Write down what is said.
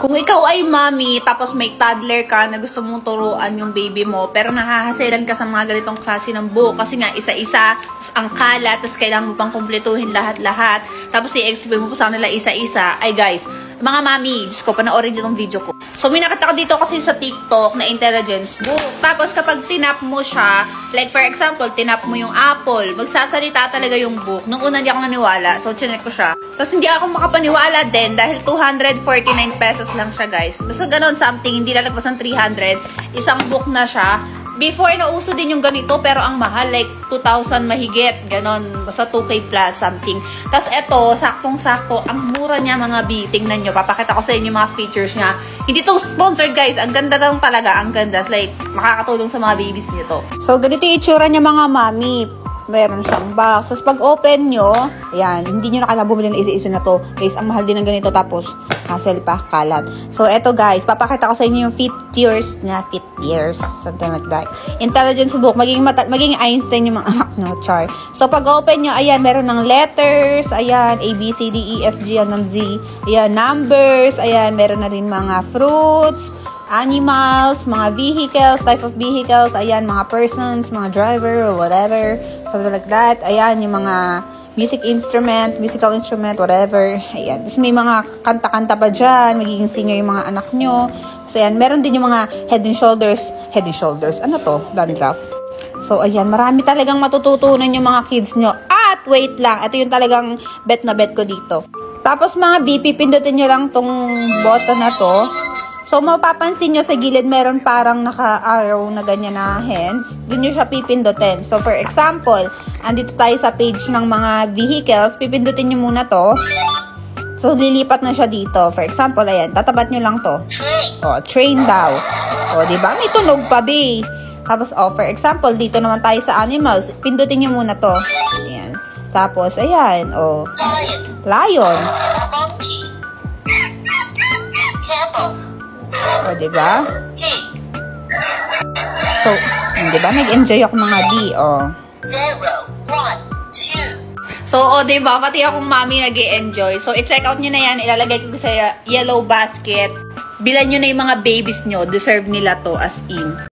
Kung ikaw ay mommy, tapos may toddler ka na gusto mong turuan yung baby mo, pero nahahasilan ka sa mga ganitong klase ng buhok kasi nga isa-isa, tapos ang kalat, tapos kailangan mo pang kumpletuhin lahat-lahat, tapos i-explain mo pa sa kanila isa-isa, ay guys, mga mami, Diyos ko, panoorin nyo itong video ko. So, may nakita ko dito kasi sa TikTok na intelligence book. Tapos, kapag tinap mo siya, like for example, tinap mo yung apple, magsasalita talaga yung book. Nung una, hindi ako naniwala. So, chinek ko siya. Tapos, hindi ako makapaniwala din dahil 249 pesos lang siya, guys. Basta ganun something, hindi lalagpas ng 300. Isang book na siya. Before, nauso din yung ganito, pero ang mahal, like 2,000 mahigit, ganon, basta 2K plus something. Tapos eto, saktong-sakto, ang mura niya mga B, tingnan nyo, papakita ko sa inyo yung mga features niya. Hindi to sponsored guys, ang ganda lang talaga, ang ganda, like, makakatulong sa mga babies nito. So, ganito yung itsura niya mga mami. Meron siyang box. Tapos pag open nyo, ayan, hindi nyo na kailangan bumili ng isa-isa na to. Guys, ang mahal din ng ganito. Tapos, hassle pa, kalat. So, eto guys, papakita ko sa inyo yung features, something like that. Intelligence book, maging Einstein yung mga anak nyo, char. So, pag open nyo, ayan, meron ng letters, ayan, A, B, C, D, E, F, G, hanggang Z. Ayan, numbers, ayan, meron na rin mga fruits, animals, mga vehicles, type of vehicles, ayan, mga persons, mga driver, or whatever, something like that. Ayan, yung mga musical instrument, whatever. Ayan, tapos may mga kanta-kanta pa dyan, magiging singer yung mga anak nyo. So, ayan, meron din yung mga head and shoulders, ano to? Dandruff. So, ayan, marami talagang matututunan yung mga kids nyo. At, wait lang, ito yung talagang bet na bet ko dito. Tapos, mga B, pipindutin nyo lang tong button na to. So, mapapansin nyo sa gilid, meron parang naka-arrow na ganyan na hands. Doon nyo siya pipindutin. So, for example, andito tayo sa page ng mga vehicles. Pipindutin nyo muna to. So, lilipat na siya dito. For example, ayan, tatabat nyo lang to. O, train daw. O, diba? May tunog pa, be. Tapos, for example, dito naman tayo sa animals. Pindutin nyo muna to. Ayan. Tapos, ayan, lion. O, diba? So, diba? Nag-enjoy ako mga D, o. 0, 1, 2. So, diba? Pati akong mami nag-enjoy. So, i-check out nyo na yan. Ilalagay ko sa yellow basket. Bilan nyo na yung mga babies nyo. Deserve nila to as in.